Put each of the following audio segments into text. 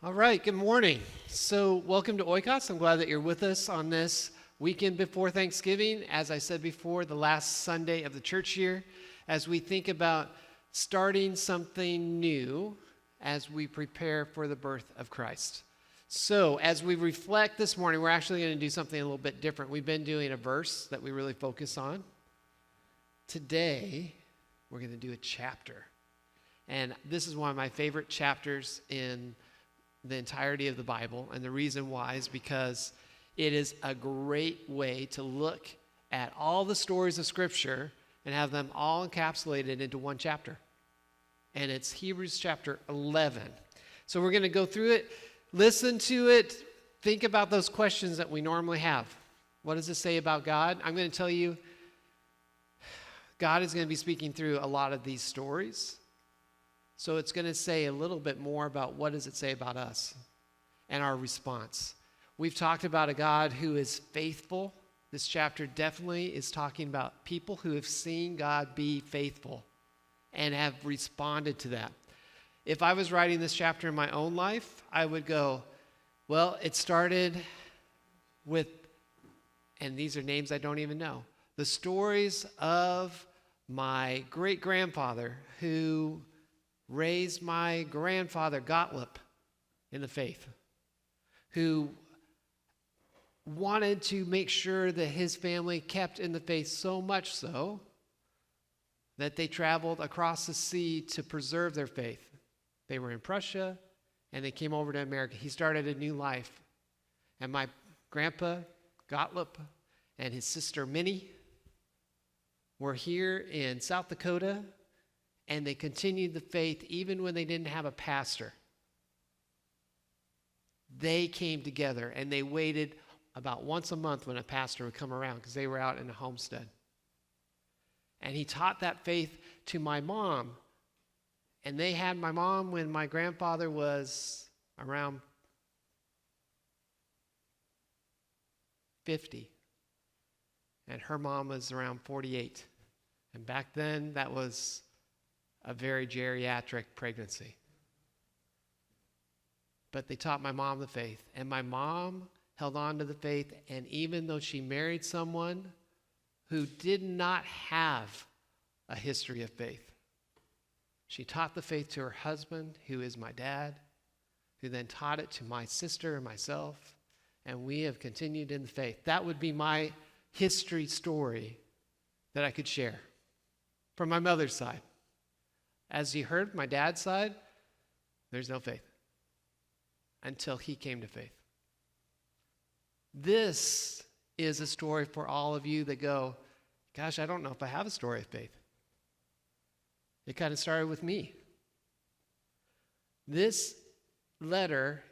All right, good morning. So, welcome to Oikos. I'm glad that you're with us on this weekend before Thanksgiving. As I said before, the last Sunday of the church year, as we think about starting something new as we prepare for the birth of Christ. So, as we reflect this morning, we're actually going to do something a little bit different. We've been doing a verse that we really focus on. Today, we're going to do a chapter. And this is one of my favorite chapters in the entirety of the Bible, and the reason why is because it is a great way to look at all the stories of Scripture and have them all encapsulated into one chapter. And it's Hebrews chapter 11. So we're going to go through it, listen to it, think about those questions that we normally have. What does it say about God? I'm going to tell you, God is going to be speaking through a lot of these stories. So it's going to say a little bit more about what does it say about us and our response. We've talked about a God who is faithful. This chapter definitely is talking about people who have seen God be faithful and have responded to that. If I was writing this chapter in my own life, I would go, well, it started with, and these are names I don't even know, the stories of my great-grandfather who raised my grandfather Gottlieb in the faith, who wanted to make sure that his family kept in the faith so much so that they traveled across the sea to preserve their faith. They were in Prussia, and they came over to America. He started a new life. And my grandpa Gottlieb and his sister Minnie were here in South Dakota, and they continued the faith even when they didn't have a pastor. They came together and they waited about once a month when a pastor would come around because they were out in a homestead. And he taught that faith to my mom. And they had my mom when my grandfather was around 50. And her mom was around 48. And back then, that was a very geriatric pregnancy. But they taught my mom the faith, and my mom held on to the faith, and even though she married someone who did not have a history of faith, she taught the faith to her husband, who is my dad, who then taught it to my sister and myself, and we have continued in the faith. That would be my history story that I could share from my mother's side. As you heard, my dad's side, there's no faith until he came to faith. This is a story for all of you that go, gosh, I don't know if I have a story of faith. It kind of started with me. This letter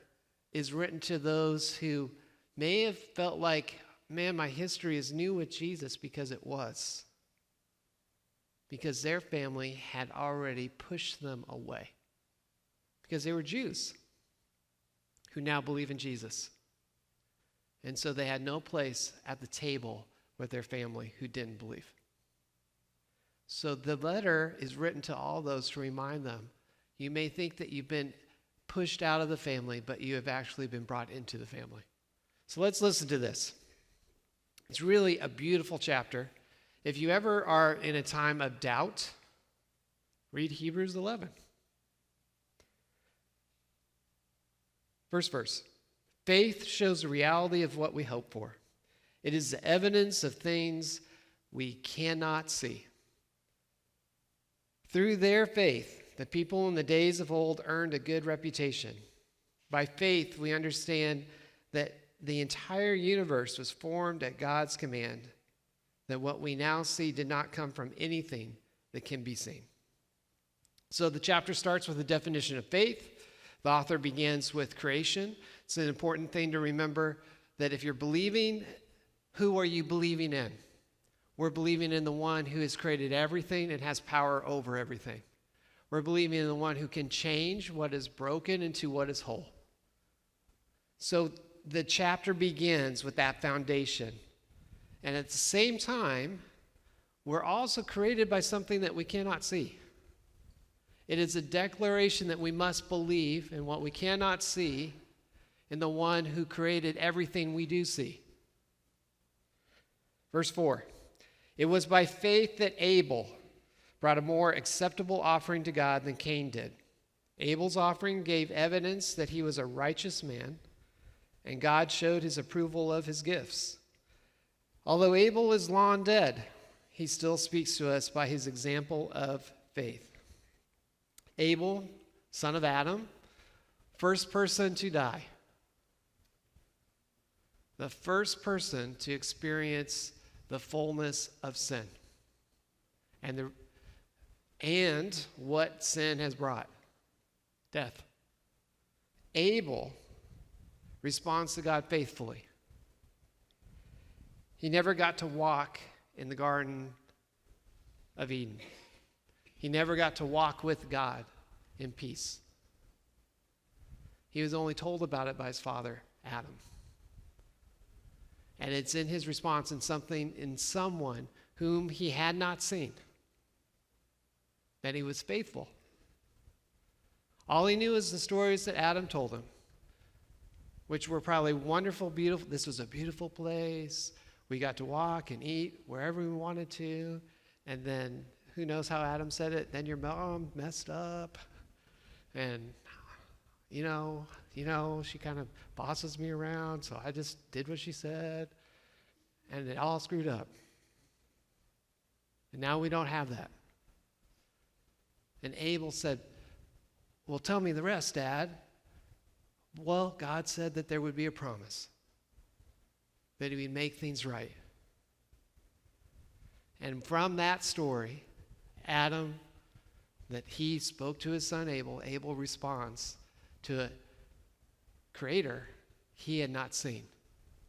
is written to those who may have felt like, man, my history is new with Jesus, because it was. Because their family had already pushed them away. Because they were Jews who now believe in Jesus. And so they had no place at the table with their family who didn't believe. So the letter is written to all those to remind them, you may think that you've been pushed out of the family, but you have actually been brought into the family. So let's listen to this. It's really a beautiful chapter. If you ever are in a time of doubt, read Hebrews 11. First verse. Faith shows the reality of what we hope for. It is the evidence of things we cannot see. Through their faith, the people in the days of old earned a good reputation. By faith, we understand that the entire universe was formed at God's command, that what we now see did not come from anything that can be seen. So the chapter starts with a definition of faith. The author begins with creation. It's an important thing to remember that if you're believing, who are you believing in? We're believing in the one who has created everything and has power over everything. We're believing in the one who can change what is broken into what is whole. So the chapter begins with that foundation. And at the same time, we're also created by something that we cannot see. It is a declaration that we must believe in what we cannot see in the one who created everything we do see. Verse 4, it was by faith that Abel brought a more acceptable offering to God than Cain did. Abel's offering gave evidence that he was a righteous man, and God showed his approval of his gifts. Although Abel is long dead, he still speaks to us by his example of faith. Abel, son of Adam, first person to die. The first person to experience the fullness of sin. And what sin has brought. Death. Abel responds to God faithfully. He never got to walk in the Garden of Eden. He never got to walk with God in peace. He was only told about it by his father, Adam. And it's in his response in someone whom he had not seen that he was faithful. All he knew was the stories that Adam told him, which were probably wonderful, beautiful. This was a beautiful place. We got to walk and eat wherever we wanted to. And then, who knows how Adam said it? Then your mom messed up. And, you know, she kind of bosses me around, so I just did what she said. And it all screwed up. And now we don't have that. And Abel said, well, tell me the rest, Dad. Well, God said that there would be a promise, that he would make things right. And from that story, Adam, that he spoke to his son Abel, Abel responds to a creator he had not seen.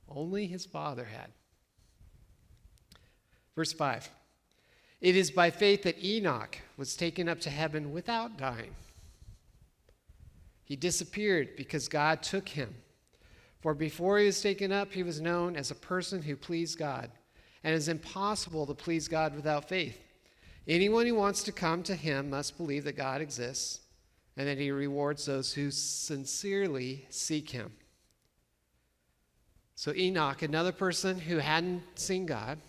Only his father had. Verse 5. It is by faith that Enoch was taken up to heaven without dying. He disappeared because God took him. For before he was taken up, he was known as a person who pleased God. And it is impossible to please God without faith. Anyone who wants to come to him must believe that God exists and that he rewards those who sincerely seek him. So Enoch, another person who hadn't seen God,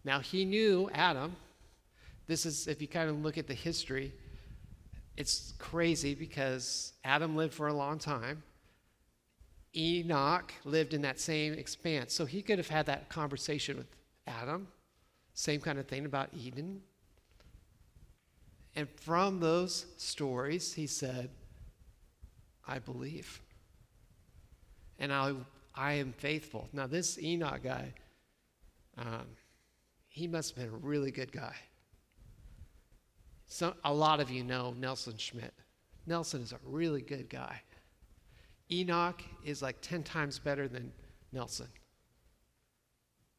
now he knew Adam. This is, if you kind of look at the history, it's crazy because Adam lived for a long time. Enoch lived in that same expanse. So he could have had that conversation with Adam. Same kind of thing about Eden. And from those stories, he said, I believe. And I am faithful. Now this Enoch guy, he must have been a really good guy. A lot of you know Nelson Schmidt. Nelson is a really good guy. Enoch is like 10 times better than Nelson,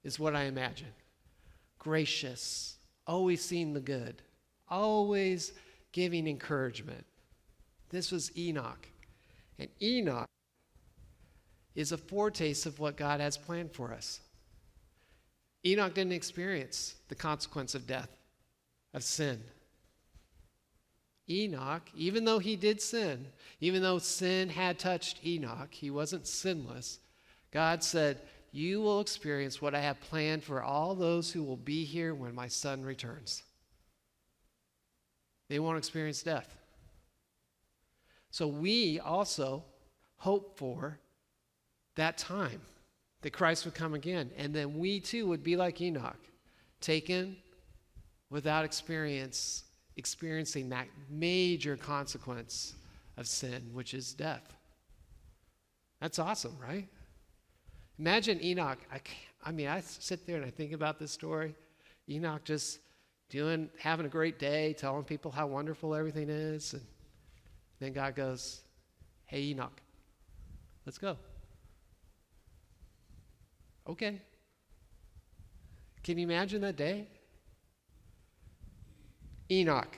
is what I imagine. Gracious, always seeing the good, always giving encouragement. This was Enoch. And Enoch is a foretaste of what God has planned for us. Enoch didn't experience the consequence of death, of sin. Enoch, even though he did sin, even though sin had touched Enoch, he wasn't sinless. God said, you will experience what I have planned for all those who will be here when my son returns. They won't experience death. So we also hope for that time that Christ would come again. And then we too would be like Enoch, taken without experiencing that major consequence of sin, which is death. That's awesome, right? Imagine Enoch. I sit there and I think about this story. Enoch just having a great day, telling people how wonderful everything is. And then God goes, hey, Enoch, let's go. Okay. Can you imagine that day? Enoch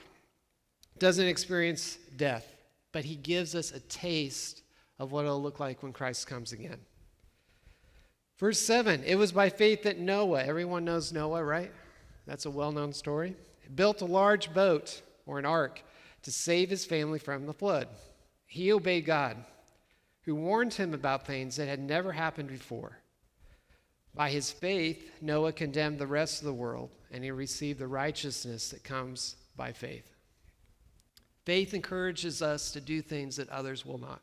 doesn't experience death, but he gives us a taste of what it'll look like when Christ comes again. Verse 7, it was by faith that Noah, everyone knows Noah, right? That's a well-known story. Built a large boat, or an ark, to save his family from the flood. He obeyed God, who warned him about things that had never happened before. By his faith, Noah condemned the rest of the world, and he received the righteousness that comes by faith. Faith encourages us to do things that others will not.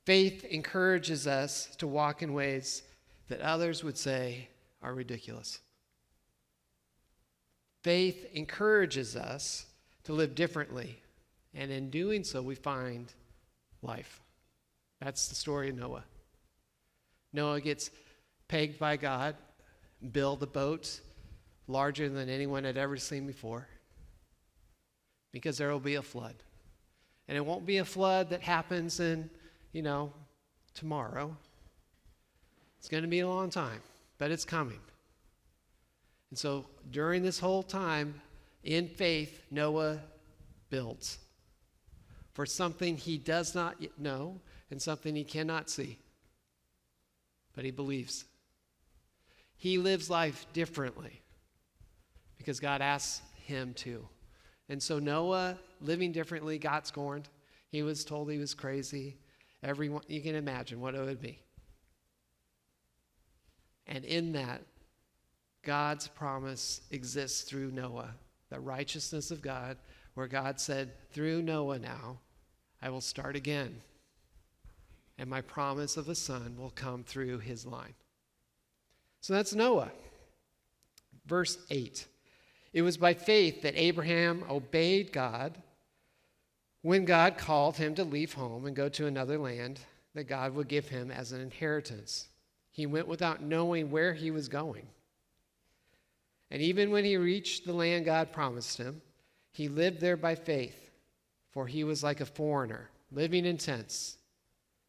Faith encourages us to walk in ways that others would say are ridiculous. Faith encourages us to live differently, and in doing so, we find life. That's the story of Noah. Noah gets pegged by God, build a boat larger than anyone had ever seen before, because there will be a flood. And it won't be a flood that happens in, tomorrow. It's going to be a long time, but it's coming. And so during this whole time, in faith, Noah builds for something he does not know and something he cannot see. But he believes. He lives life differently because God asks him to. And so Noah, living differently, got scorned. He was told he was crazy. Everyone, you can imagine what it would be. And in that, God's promise exists through Noah, the righteousness of God, where God said, through Noah now, I will start again. And my promise of a son will come through his line. So that's Noah. Verse 8. It was by faith that Abraham obeyed God when God called him to leave home and go to another land that God would give him as an inheritance. He went without knowing where he was going. And even when he reached the land God promised him, he lived there by faith, for he was like a foreigner, living in tents.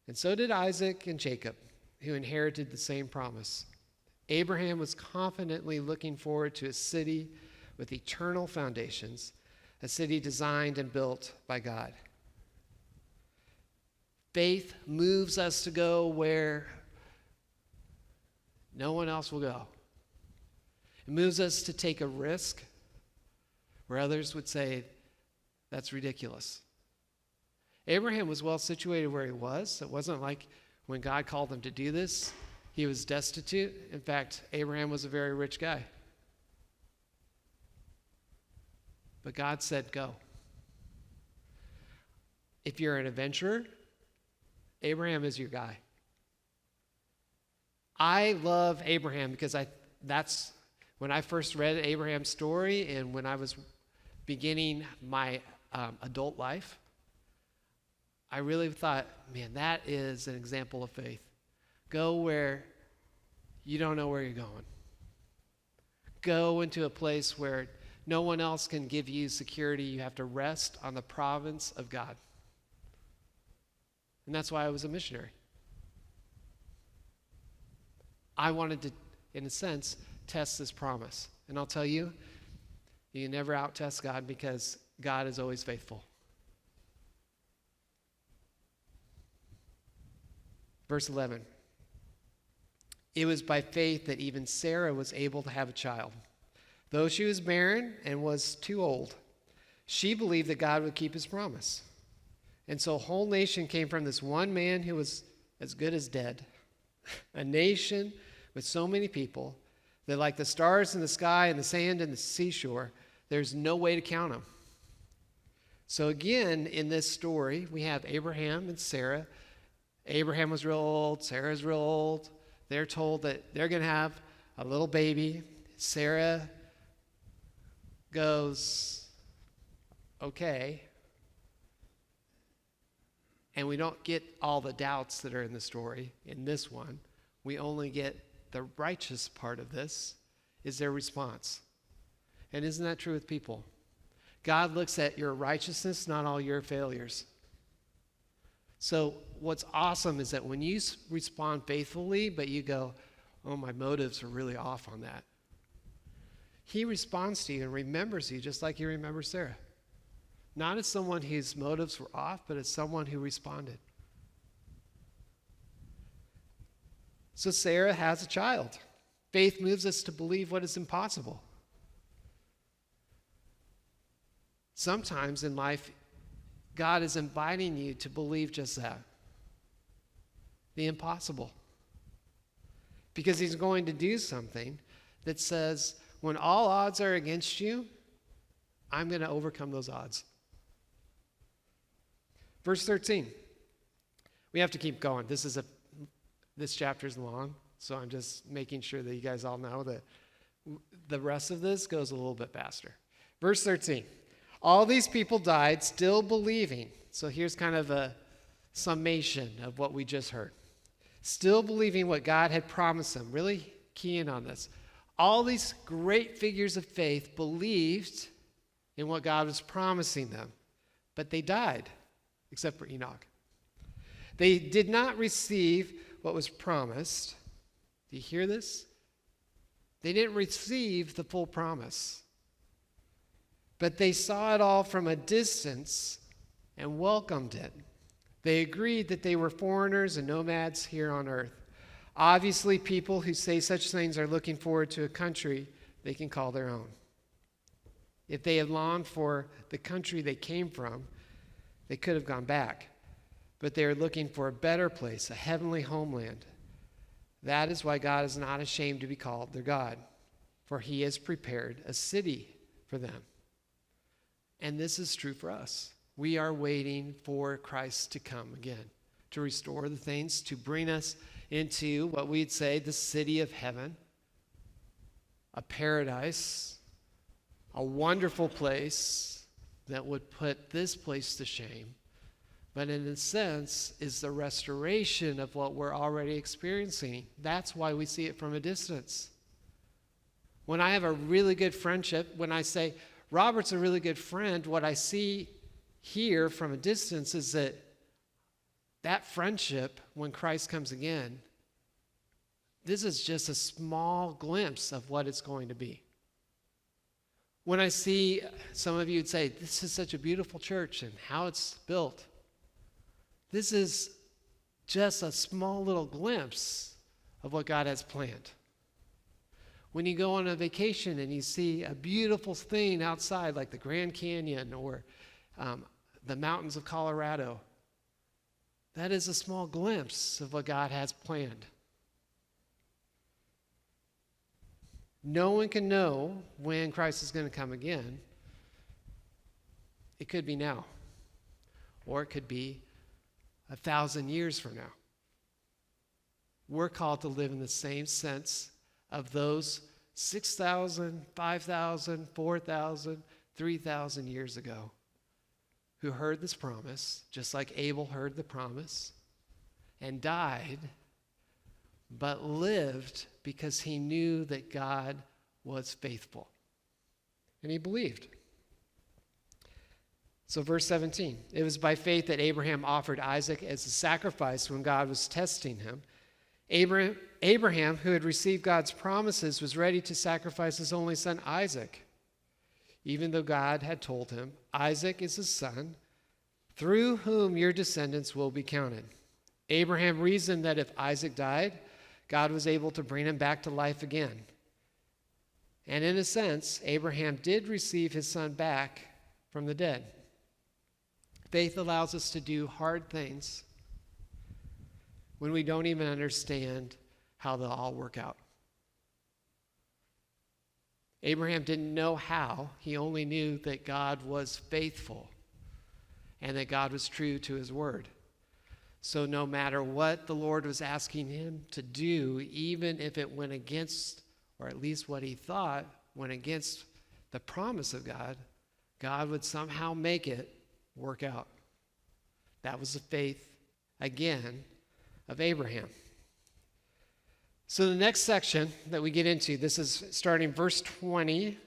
And so did Isaac and Jacob, who inherited the same promise. Abraham was confidently looking forward to a city with eternal foundations, a city designed and built by God. Faith moves us to go where no one else will go. It moves us to take a risk where others would say, that's ridiculous. Abraham was well situated where he was. It wasn't like when God called him to do this, he was destitute. In fact, Abraham was a very rich guy. But God said, go. If you're an adventurer, Abraham is your guy. I love Abraham because that's when I first read Abraham's story and when I was beginning my adult life, I really thought, man, that is an example of faith. Go where you don't know where you're going. Go into a place where no one else can give you security. You have to rest on the providence of God. And that's why I was a missionary. I wanted to, in a sense, test this promise. And I'll tell you, you can never out-test God because God is always faithful. Verse 11. It was by faith that even Sarah was able to have a child. Though she was barren and was too old, she believed that God would keep his promise. And so a whole nation came from this one man who was as good as dead. A nation with so many people that like the stars in the sky and the sand in the seashore, there's no way to count them. So again, in this story, we have Abraham and Sarah. Abraham was real old, Sarah's real old. They're told that they're going to have a little baby. Sarah goes, okay. And we don't get all the doubts that are in the story in this one. We only get the righteous part of this is their response. And isn't that true with people? God looks at your righteousness, not all your failures. So what's awesome is that when you respond faithfully, but you go, oh, my motives are really off on that. He responds to you and remembers you just like he remembers Sarah. Not as someone whose motives were off, but as someone who responded. So Sarah has a child. Faith moves us to believe what is impossible. Sometimes in life, God is inviting you to believe just that, the impossible. Because he's going to do something that says, when all odds are against you, I'm going to overcome those odds. Verse 13. We have to keep going. This chapter is long, so I'm just making sure that you guys all know that the rest of this goes a little bit faster. Verse 13. All these people died still believing. So here's kind of a summation of what we just heard. Still believing what God had promised them. Really key in on this. All these great figures of faith believed in what God was promising them, but they died, except for Enoch. They did not receive what was promised. Do you hear this? They didn't receive the full promise, but they saw it all from a distance and welcomed it. They agreed that they were foreigners and nomads here on earth. Obviously, people who say such things are looking forward to a country they can call their own. If they had longed for the country they came from, they could have gone back. But they are looking for a better place, a heavenly homeland. That is why God is not ashamed to be called their God, for he has prepared a city for them. And this is true for us. We are waiting for Christ to come again, to restore the things, to bring us into what we'd say the city of heaven, a paradise, a wonderful place that would put this place to shame, but in a sense is the restoration of what we're already experiencing. That's why we see it from a distance. When I have a really good friendship, when I say, Robert's a really good friend, what I see here from a distance is that friendship, when Christ comes again, this is just a small glimpse of what it's going to be. When I see, some of you would say, this is such a beautiful church and how it's built. This is just a small little glimpse of what God has planned. When you go on a vacation and you see a beautiful thing outside, like the Grand Canyon or the mountains of Colorado, that is a small glimpse of what God has planned. No one can know when Christ is going to come again. It could be now, or it could be 1,000 years from now. We're called to live in the same sense of those 6,000, 5,000, 4,000, 3,000 years ago who heard this promise, just like Abel heard the promise, and died, but lived because he knew that God was faithful. And he believed. So verse 17, it was by faith that Abraham offered Isaac as a sacrifice when God was testing him. Abraham, who had received God's promises, was ready to sacrifice his only son Isaac, even though God had told him, Isaac is his son, through whom your descendants will be counted. Abraham reasoned that if Isaac died, God was able to bring him back to life again. And in a sense, Abraham did receive his son back from the dead. Faith allows us to do hard things when we don't even understand how they'll all work out. Abraham didn't know how. He only knew that God was faithful and that God was true to his word. So no matter what the Lord was asking him to do, even if it went against, or at least what he thought went against the promise of God, God would somehow make it work out. That was the faith, again, of Abraham. So the next section that we get into, this is starting verse 20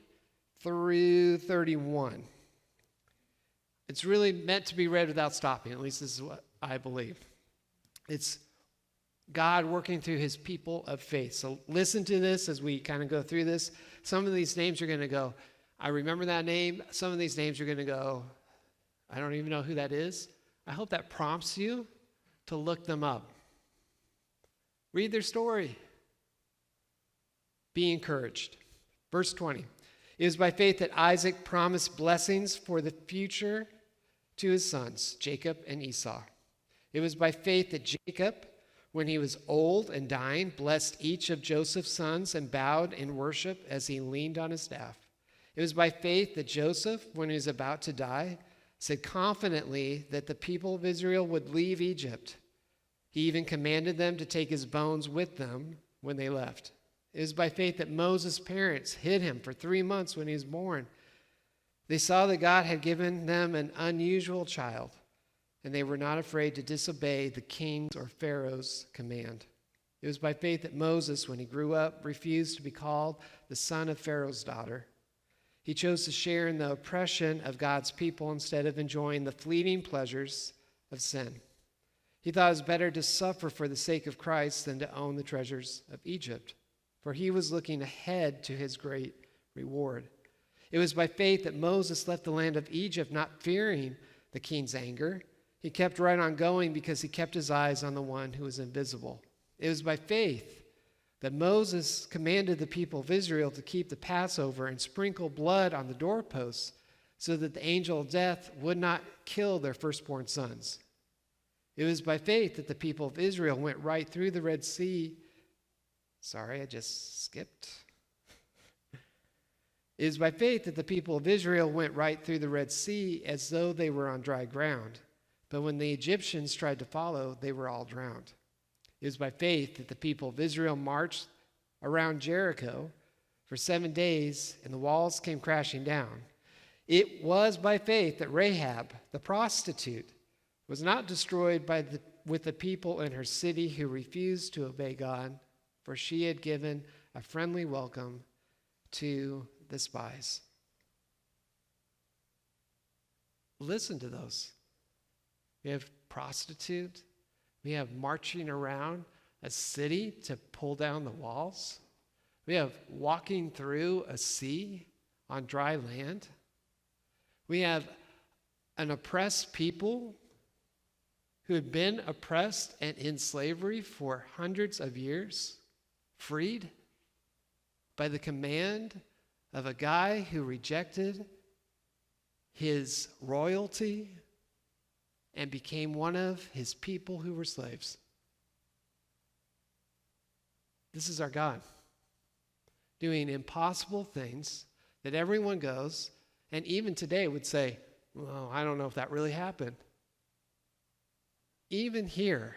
through 31. It's really meant to be read without stopping. At least this is what I believe. It's God working through his people of faith. So listen to this as we kind of go through this. Some of these names are going to go, I remember that name. Some of these names are going to go, I don't even know who that is. I hope that prompts you to look them up. Read their story. Be encouraged. Verse 20. It was by faith that Isaac promised blessings for the future to his sons, Jacob and Esau. It was by faith that Jacob, when he was old and dying, blessed each of Joseph's sons and bowed in worship as he leaned on his staff. It was by faith that Joseph, when he was about to die, said confidently that the people of Israel would leave Egypt. He even commanded them to take his bones with them when they left. It was by faith that Moses' parents hid him for 3 months when he was born. They saw that God had given them an unusual child, and they were not afraid to disobey the king's or Pharaoh's command. It was by faith that Moses, when he grew up, refused to be called the son of Pharaoh's daughter. He chose to share in the oppression of God's people instead of enjoying the fleeting pleasures of sin. He thought it was better to suffer for the sake of Christ than to own the treasures of Egypt, for he was looking ahead to his great reward. It was by faith that Moses left the land of Egypt, not fearing the king's anger. He kept right on going because he kept his eyes on the one who was invisible. It was by faith that Moses commanded the people of Israel to keep the Passover and sprinkle blood on the doorposts so that the angel of death would not kill their firstborn sons. It was by faith that the people of Israel went right through the Red Sea. Sorry, I just skipped. It is by faith that the people of Israel went right through the Red Sea as though they were on dry ground. But when the Egyptians tried to follow, they were all drowned. It was by faith that the people of Israel marched around Jericho for 7 days, and the walls came crashing down. It was by faith that Rahab, the prostitute, was not destroyed with the people in her city who refused to obey God, for she had given a friendly welcome to the spies. Listen to those. We have prostitute. We have marching around a city to pull down the walls. We have walking through a sea on dry land. We have an oppressed people who had been oppressed and in slavery for hundreds of years, freed by the command of a guy who rejected his royalty and became one of his people who were slaves. This is our God, doing impossible things that everyone goes, and even today would say, well, I don't know if that really happened. Even here,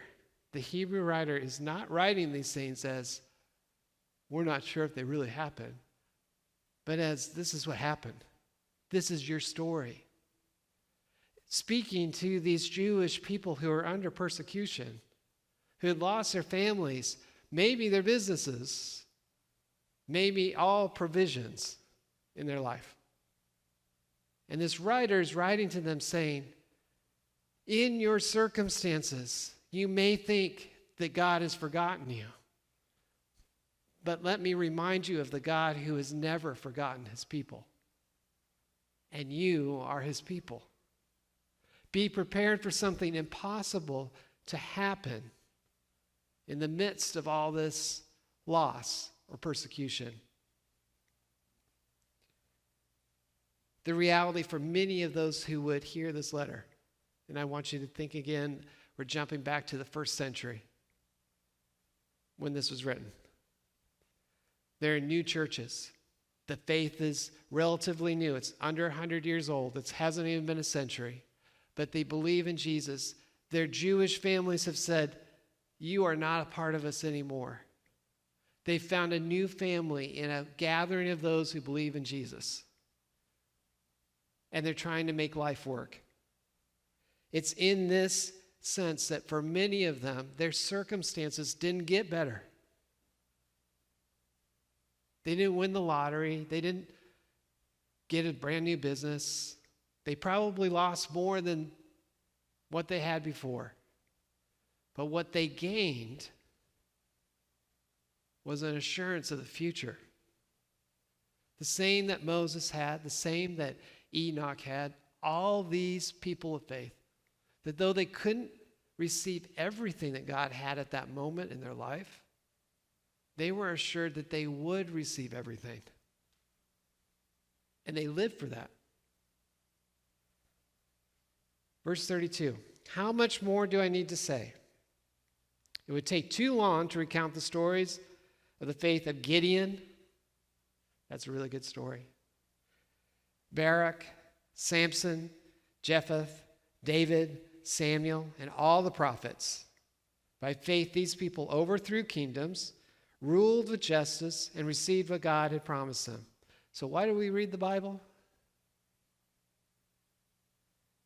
the Hebrew writer is not writing these things as, we're not sure if they really happened, but as, this is what happened. This is your story. Speaking to these Jewish people who are under persecution, who had lost their families, maybe their businesses, maybe all provisions in their life. And this writer is writing to them saying, in your circumstances, you may think that God has forgotten you. But let me remind you of the God who has never forgotten his people. And you are his people. Be prepared for something impossible to happen in the midst of all this loss or persecution. The reality for many of those who would hear this letter, and I want you to think again, we're jumping back to the 1st century when this was written. There are new churches. The faith is relatively new. It's under 100 years old. It hasn't even been a century. But they believe in Jesus. Their Jewish families have said, you are not a part of us anymore. They found a new family in a gathering of those who believe in Jesus. And they're trying to make life work. It's in this sense that for many of them, their circumstances didn't get better. They didn't win the lottery. They didn't get a brand new business. They probably lost more than what they had before. But what they gained was an assurance of the future. The same that Moses had, the same that Enoch had, all these people of faith, that though they couldn't receive everything that God had at that moment in their life, they were assured that they would receive everything. And they lived for that. Verse 32, how much more do I need to say? It would take too long to recount the stories of the faith of Gideon. That's a really good story. Barak, Samson, Jephthah, David, Samuel, and all the prophets. By faith, these people overthrew kingdoms, ruled with justice, and received what God had promised them. So why do we read the Bible?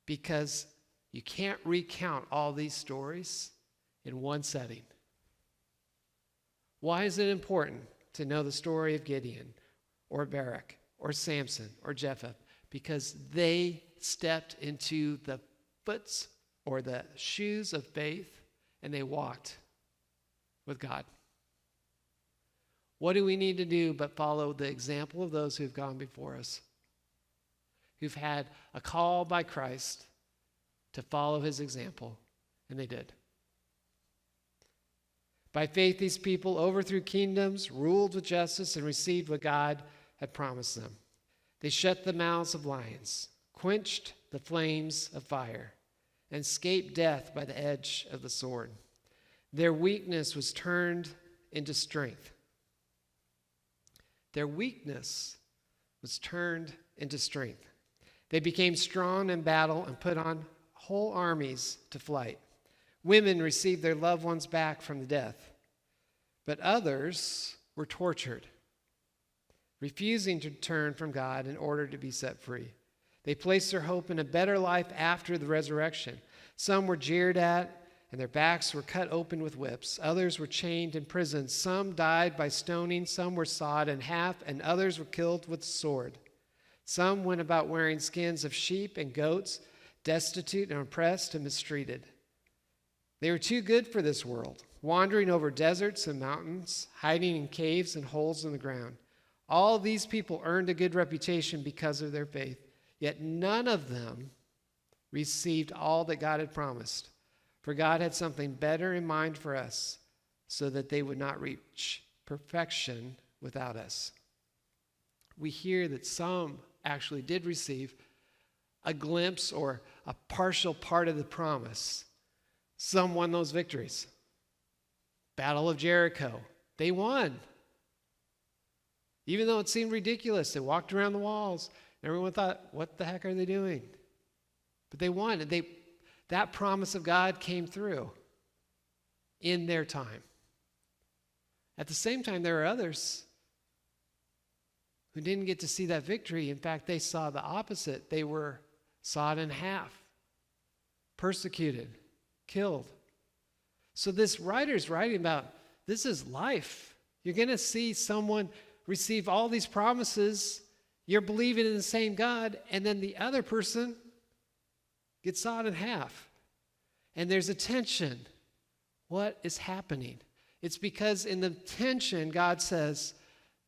Because you can't recount all these stories in one setting. Why is it important to know the story of Gideon or Barak or Samson or Jephthah? Because they stepped into the foots or the shoes of faith and they walked with God. What do we need to do but follow the example of those who've gone before us, who've had a call by Christ to follow his example, and they did. By faith, these people overthrew kingdoms, ruled with justice, and received what God had promised them. They shut the mouths of lions, quenched the flames of fire, and escaped death by the edge of the sword. Their weakness was turned into strength. Their weakness was turned into strength. They became strong in battle and put on whole armies to flight. Women received their loved ones back from the death, but others were tortured, refusing to turn from God in order to be set free. They placed their hope in a better life after the resurrection. Some were jeered at, and their backs were cut open with whips. Others were chained in prison. Some died by stoning. Some were sawed in half, and others were killed with the sword. Some went about wearing skins of sheep and goats, destitute and oppressed and mistreated. They were too good for this world, wandering over deserts and mountains, hiding in caves and holes in the ground. All these people earned a good reputation because of their faith, yet none of them received all that God had promised. For God had something better in mind for us, so that they would not reach perfection without us. We hear that some actually did receive a glimpse or a partial part of the promise. Some won those victories. Battle of Jericho, they won. Even though it seemed ridiculous, they walked around the walls. Everyone thought, what the heck are they doing? But they won. And that promise of God came through in their time. At the same time, there are others who didn't get to see that victory. In fact, they saw the opposite. They were sawed in half, persecuted, killed. So this writer's writing about this is life. You're going to see someone receive all these promises. You're believing in the same God, and then the other person gets sawed in half. And there's a tension. What is happening? It's because in the tension, God says,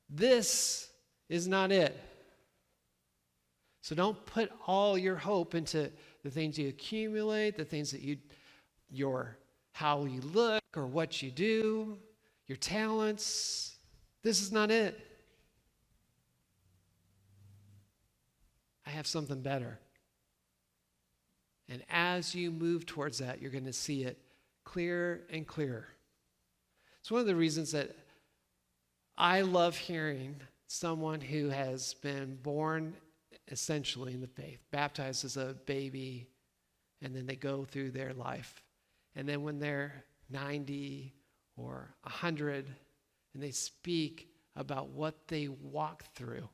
this is not it. So don't put all your hope into the things you accumulate, the things that how you look or what you do, your talents. This is not it. I have something better. And as you move towards that, you're going to see it clearer and clearer. It's one of the reasons that I love hearing someone who has been born essentially in the faith, baptized as a baby, and then they go through their life. And then when they're 90 or 100, and they speak about what they walk through,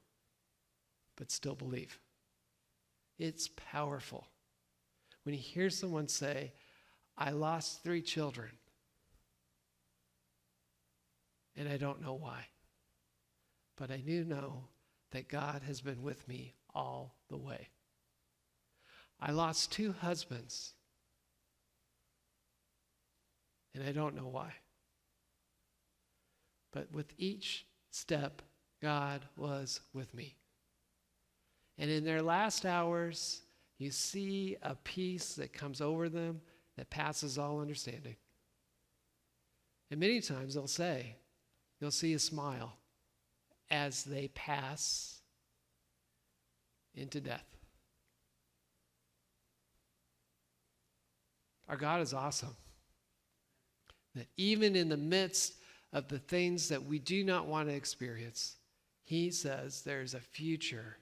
but still believe. It's powerful. When you hear someone say, I lost 3 children, and I don't know why, but I do know that God has been with me all the way. I lost 2 husbands, and I don't know why. But with each step, God was with me. And in their last hours, you see a peace that comes over them that passes all understanding. And many times you'll see a smile as they pass into death. Our God is awesome. That even in the midst of the things that we do not want to experience, he says there's a future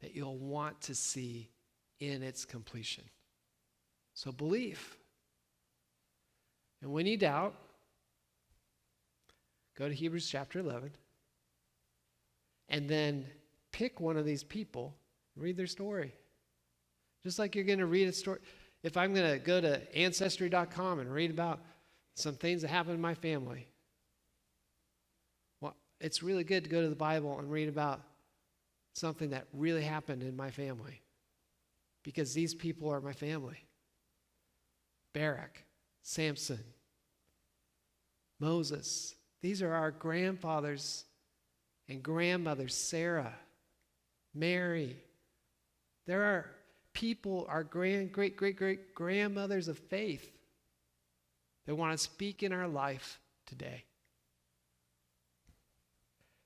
that you'll want to see in its completion. So believe. And when you doubt, go to Hebrews chapter 11, and then pick one of these people, read their story. Just like you're going to read a story. If I'm going to go to Ancestry.com and read about some things that happened in my family, well, it's really good to go to the Bible and read about something that really happened in my family, because these people are my family. Barak, Samson, Moses. These are our grandfathers and grandmothers, Sarah, Mary. There are people, our great-great-great-grandmothers of faith that want to speak in our life today.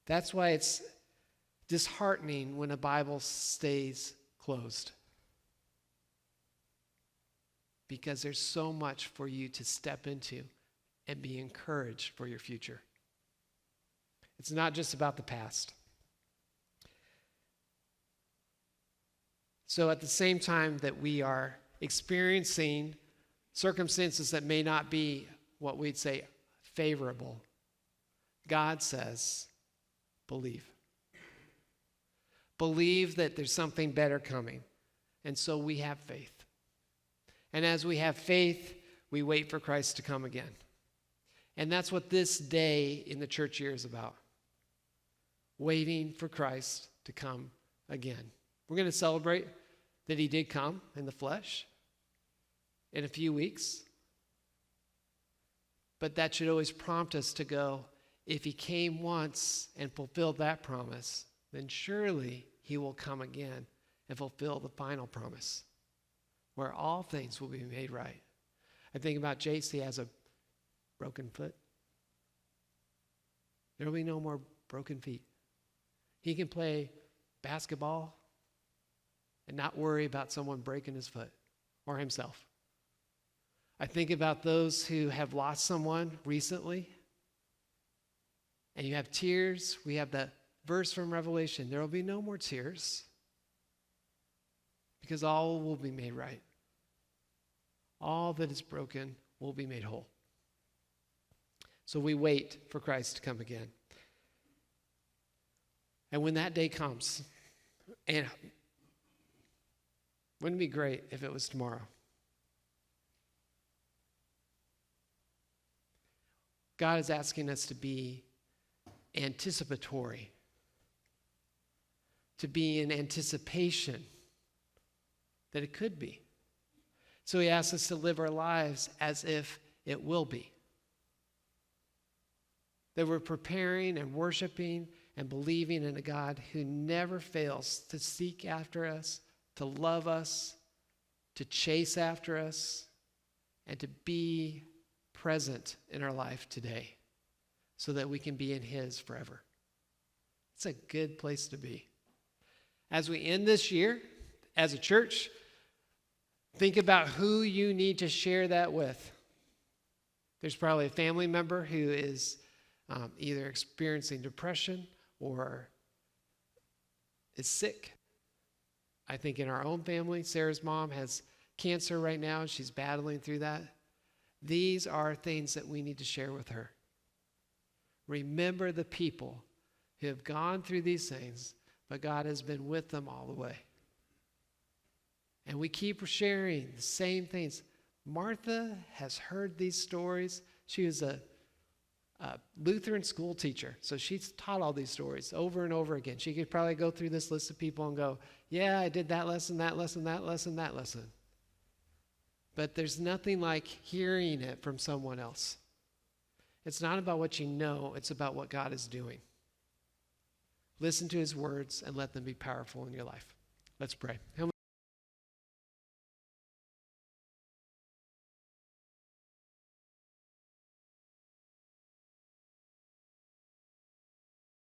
That's why it's disheartening when a Bible stays closed, because there's so much for you to step into and be encouraged for your future. It's not just about the past. So at the same time that we are experiencing circumstances that may not be what we'd say favorable, God says, believe. Believe that there's something better coming. And so we have faith. And as we have faith, we wait for Christ to come again. And that's what this day in the church year is about. Waiting for Christ to come again. We're going to celebrate that he did come in the flesh in a few weeks. But that should always prompt us to go, if he came once and fulfilled that promise, then surely he will come again and fulfill the final promise, where all things will be made right. I think about Jace, he has a broken foot. There will be no more broken feet. He can play basketball and not worry about someone breaking his foot or himself. I think about those who have lost someone recently, and you have tears. We have that verse from Revelation. There will be no more tears, because all will be made right. All that is broken will be made whole. So we wait for Christ to come again. And when that day comes, and wouldn't it be great if it was tomorrow? God is asking us to be anticipatory, to be in anticipation that it could be. So he asks us to live our lives as if it will be. That we're preparing and worshiping and believing in a God who never fails to seek after us, to love us, to chase after us, and to be present in our life today so that we can be in his forever. It's a good place to be. As we end this year, as a church, think about who you need to share that with. There's probably a family member who is either experiencing depression or is sick. I think in our own family, Sarah's mom has cancer right now. She's battling through that. These are things that we need to share with her. Remember the people who have gone through these things, but God has been with them all the way. And we keep sharing the same things. Martha has heard these stories. She was a Lutheran school teacher, so she's taught all these stories over and over again. She could probably go through this list of people and go, yeah, I did that lesson, that lesson, that lesson, that lesson. But there's nothing like hearing it from someone else. It's not about what you know, it's about what God is doing. Listen to his words and let them be powerful in your life. Let's pray. Heavenly